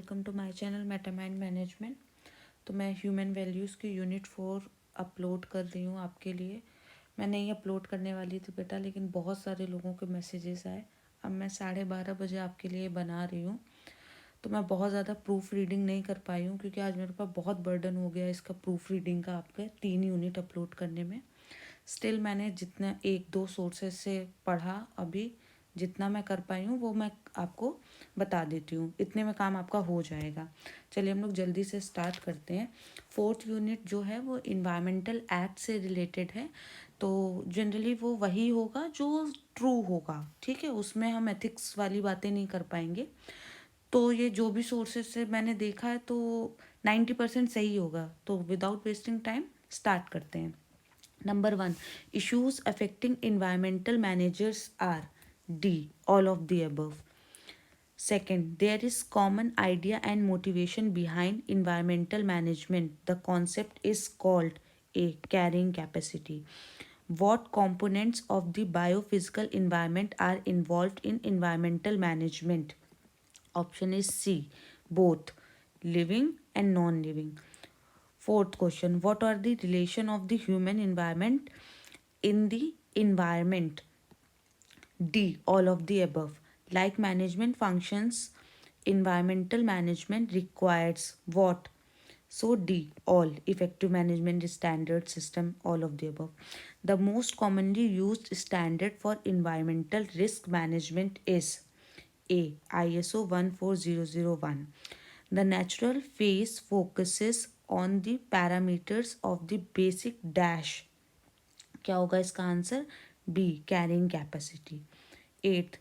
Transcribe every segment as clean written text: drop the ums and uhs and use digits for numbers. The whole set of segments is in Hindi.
Welcome to my channel metamind management. तो मैं ह्यूमन वैल्यूज़ की यूनिट 4 अपलोड कर रही हूँ आपके लिए। मैं नहीं अपलोड करने वाली थी बेटा, लेकिन बहुत सारे लोगों के मैसेजेस आए। अब मैं 12:30 बजे आपके लिए बना रही हूँ। तो मैं बहुत ज़्यादा प्रूफ रीडिंग नहीं कर पाई हूँ, क्योंकि आज मेरे पास बहुत बर्डन हो गया इसका प्रूफ रीडिंग का, आपके 3 यूनिट अपलोड करने में। स्टिल मैंने जितना 1-2 सोर्सेज से पढ़ा, अभी जितना मैं कर पाई हूँ वो मैं आपको बता देती हूँ। इतने में काम आपका हो जाएगा। चलिए हम लोग जल्दी से स्टार्ट करते हैं। 4th यूनिट जो है वो इन्वायरमेंटल एक्ट से रिलेटेड है। तो जनरली वो वही होगा जो ट्रू होगा, ठीक है। उसमें हम एथिक्स वाली बातें नहीं कर पाएंगे। तो ये जो भी सोर्सेज से मैंने देखा है तो 90% सही होगा। तो विदाउट वेस्टिंग टाइम स्टार्ट करते हैं। Number 1, issues affecting environmental managers are D, all of the above. Second, there is common idea and motivation behind environmental management. The concept is called A, carrying capacity. What components of the biophysical environment are involved in environmental management? Option is C, both living and non-living. Fourth question, what are the relation of the human environment in the environment? D, all of the above. Like management functions, environmental management requires what? So D, all. Effective management standard system, all of the above. The most commonly used standard for environmental risk management is A, ISO 14001. The natural phase focuses on the parameters of the basic dash. क्या होगा इसका answer? B, carrying capacity. Eighth,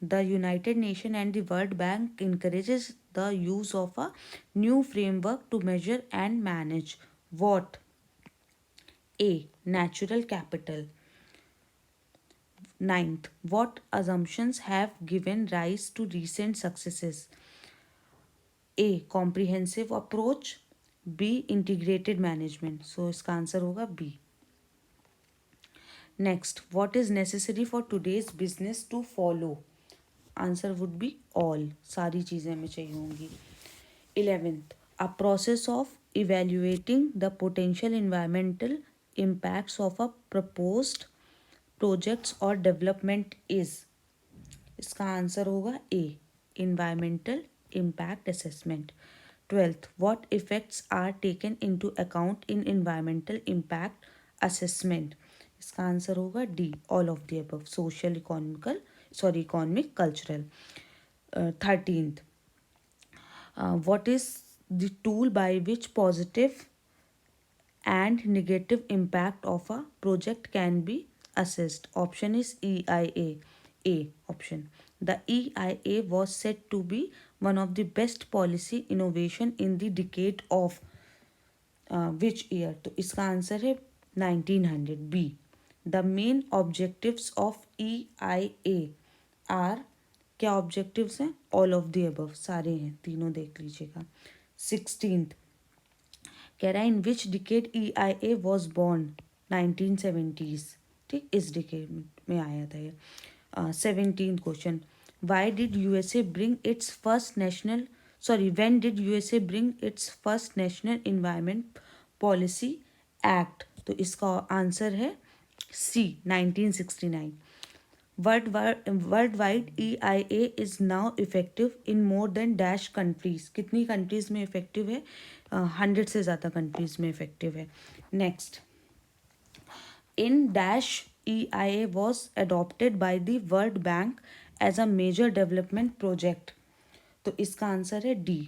the United Nation and the World Bank encourages the use of a new framework to measure and manage what? A, natural capital. Ninth, what assumptions have given rise to recent successes? A, comprehensive approach. B, integrated management. So इसका आंसर होगा B. Next, what is necessary for today's business to follow? Answer would be all. सारी चीज़ें हमें चाहिए होंगी। 11th, a process of evaluating the potential environmental impacts of a proposed projects or development is, इसका आंसर होगा ए, environmental impact assessment. 12th, what effects are taken into account in environmental impact assessment? इसका आंसर होगा D, all of the above, social, economic, cultural. 13th, what is the tool by which positive and negative impact of a project can be assessed? Option is EIA. A option. The EIA was said to be one of the best policy innovation in the decade of which year? तो इसका आंसर है 1900, B. The main objectives of EIA are, क्या ऑब्जेक्टिव्स हैं? ऑल ऑफ द अबव, सारे हैं, तीनों देख लीजिएगा। 16th, कह रहा है in which decade EIA was born? 1970s, ठीक, इस डिकेड में आया था ये। 17th question, why did USA bring its first national when did USA bring its first national environment policy act? तो इसका आंसर है C, 1969. Worldwide EIA is now effective in more than dash countries. कितनी कंट्रीज में इफेक्टिव है? 100 से ज़्यादा कंट्रीज में इफेक्टिव है। Next, in dash EIA was adopted by the World Bank as a major development project. तो इसका आंसर है डी,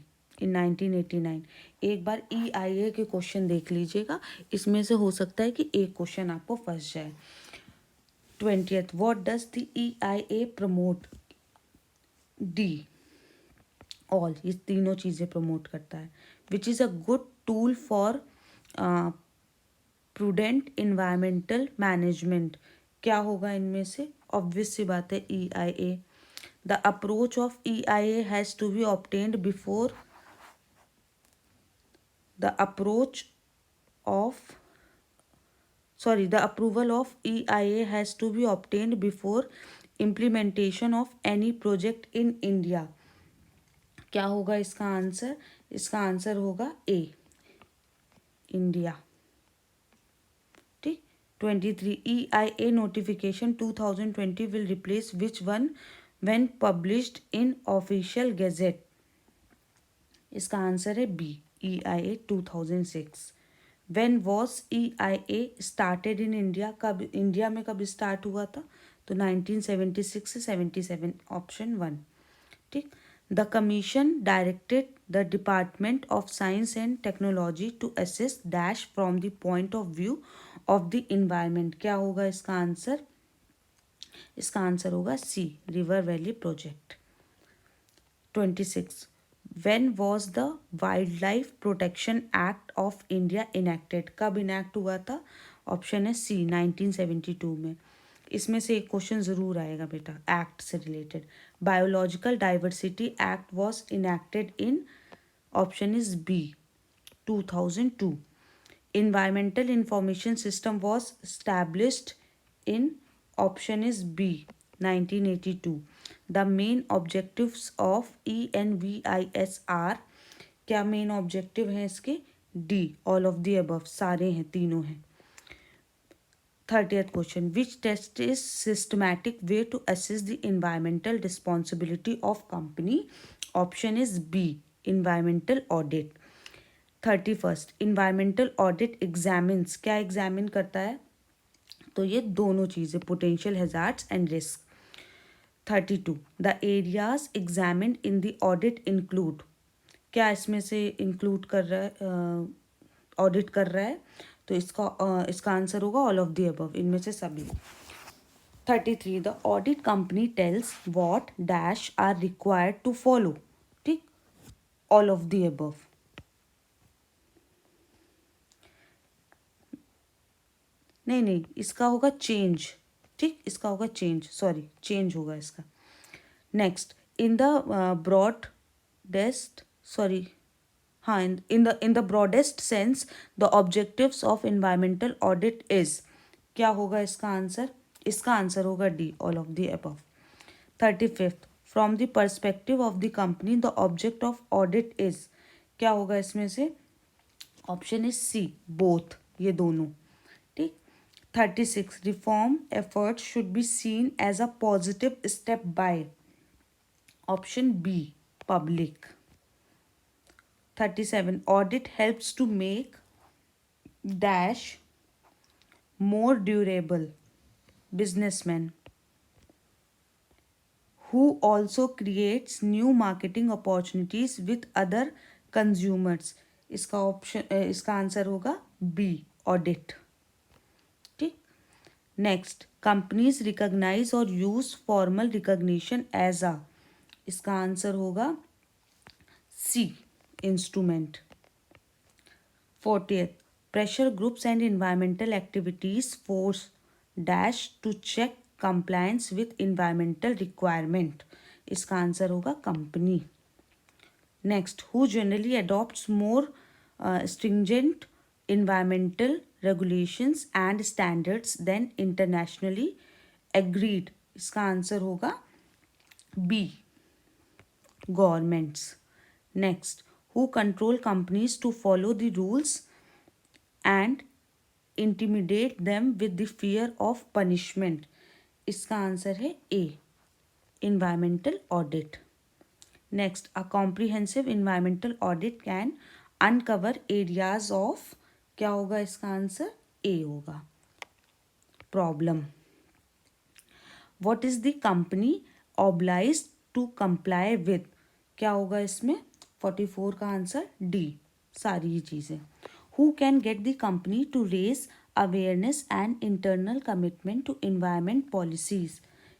इन 1989। एक बार EIA के क्वेश्चन देख लीजिएगा, इसमें से हो सकता है कि एक क्वेश्चन आपको फंस जाए। 20th, what does the EIA promote? D, all, ये तीनों चीज़ें प्रमोट करता है। Which is a good tool for prudent environmental management? क्या होगा इनमें से? ऑब्वियस सी बात है EIA. The approach of EIA has to be obtained before the approach of the approval of EIA has to be obtained before implementation of any project in India. क्या होगा इसका आंसर? इसका आंसर होगा ए, इंडिया। ठीक। 23 EIA notification 2020 will replace which one when published in official gazette? इसका आंसर है B, EIA 2006। When was EIA started in India? कब इंडिया में कब स्टार्ट हुआ था? तो 1976 से 77, ऑप्शन 1। ठीक। The commission directed the department of science and technology to assess dash from the point of view of the environment. क्या होगा इसका आंसर? इसका आंसर होगा C, river valley project. 26 when was the wild life protection act of India enacted? कब इनेक्ट हुआ था? ऑप्शन है सी, 1972 में। इसमें से एक क्वेश्चन ज़रूर आएगा बेटा एक्ट से related. Biological diversity act was enacted in, option is B, 2002। Environmental information system was established in, option is B, 1982. The main objectives of ENVIS are, क्या मेन ऑब्जेक्टिव हैं इसके? D, all of the above, सारे हैं, तीनों हैं। 30th question, which test is systematic way to assess the environmental responsibility of company? Option is B, environmental audit. 31st environmental audit examines, क्या एग्जामिन करता है? तो ये दोनों चीज़ें, potential hazards and risk. 32 the areas examined in the audit include, क्या इसमें से इंक्लूड कर रहा है, ऑडिट कर रहा है? तो इसका आंसर होगा ऑल ऑफ द अबव, इनमें से सभी। 33 the audit company tells what dash are required to follow. ठीक, ऑल ऑफ द अबव। नहीं, इसका होगा चेंज। ठीक, इसका होगा चेंज, सॉरी, चेंज होगा इसका। Next, in the broadest, sorry, हाँ, in the broadest sense the objectives of environmental audit is, क्या होगा इसका आंसर? इसका आंसर होगा D, all of the above. 35th from the perspective of the company the object of audit is, क्या होगा इसमें से? ऑप्शन इज सी, बोथ, ये दोनों। ठीक। 36 reform effort should be seen as a positive step by, option B, public. 37 audit helps to make dash more durable businessman who also creates new marketing opportunities with other consumers। इसका ऑप्शन, इसका आंसर होगा बी, ऑडिट। ठीक। नेक्स्ट, कंपनीज रिकॉग्नाइज और use formal recognition as a, इसका आंसर होगा C, instrument. 40th pressure groups and environmental activities force dash to check compliance with environmental requirement। इसका आंसर होगा company. Next, who generally adopts more stringent environmental regulations and standards than internationally agreed। इसका आंसर होगा B, governments. Next, who control companies to follow the rules and intimidate them with the fear of punishment। इसका आंसर है ए, environmental audit। Next, a comprehensive environmental audit can uncover areas of, क्या होगा इसका आंसर? ए होगा, problem. What is the company obliged to comply with? क्या होगा इसमें? 44 का आंसर डी, सारी ही चीज़ें। Who can get the company to raise awareness and internal commitment to environment policies?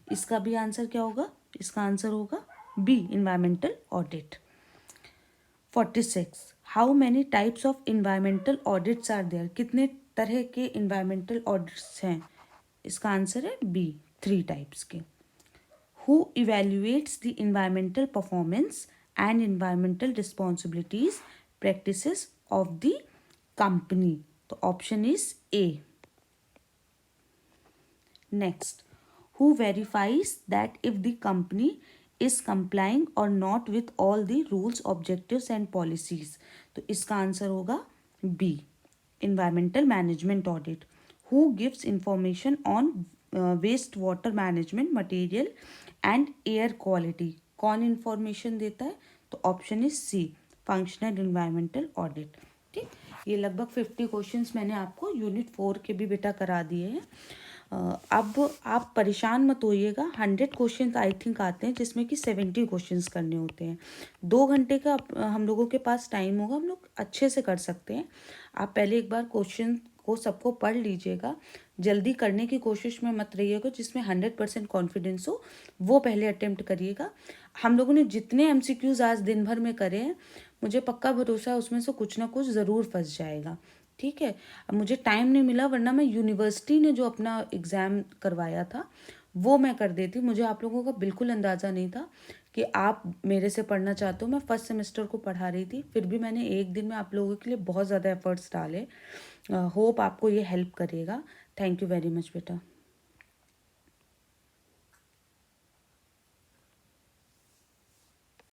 इसका भी आंसर क्या होगा? इसका आंसर होगा B, environmental audit। 46 how many types of environmental audits are there? कितने तरह के environmental audits हैं? इसका आंसर है बी, 3 टाइप्स के। Who evaluates the environmental performance and environmental responsibilities practices of the company? तो option is A. Next, who verifies that if the company is complying और not with all the rules objectives and policies. तो इसका आंसर होगा B, environmental management audit. Who gives information on waste water management material and air quality? कौन इंफॉर्मेशन देता है? तो option is C, functional environmental audit. ठीक, ये लगभग 50 क्वेश्चंस मैंने आपको यूनिट 4 के भी बेटा करा दिए हैं। अब आप परेशान मत होइएगा, 100 क्वेश्चंस आई थिंक आते हैं जिसमें कि 70 क्वेश्चंस करने होते हैं। 2 घंटे का हम लोगों के पास टाइम होगा, हम लोग अच्छे से कर सकते हैं। आप पहले एक बार क्वेश्चन को सबको पढ़ लीजिएगा, जल्दी करने की कोशिश में मत रहिएगा, जिसमें 100% कॉन्फिडेंस हो वो पहले अटेम्प्ट करिएगा। हम लोगों ने जितने MCQs आज दिन भर में करे हैं, मुझे पक्का भरोसा है उसमें से कुछ ना कुछ ज़रूर फंस जाएगा। ठीक है, अब मुझे टाइम नहीं मिला, वरना मैं यूनिवर्सिटी ने जो अपना एग्ज़ाम करवाया था वो मैं कर देती। मुझे आप लोगों का बिल्कुल अंदाज़ा नहीं था कि आप मेरे से पढ़ना चाहते हो। मैं फर्स्ट सेमेस्टर को पढ़ा रही थी, फिर भी मैंने एक दिन में आप लोगों के लिए बहुत ज़्यादा एफर्ट्स डाले। होप आपको ये हेल्प करेगा। थैंक यू वेरी मच बेटा।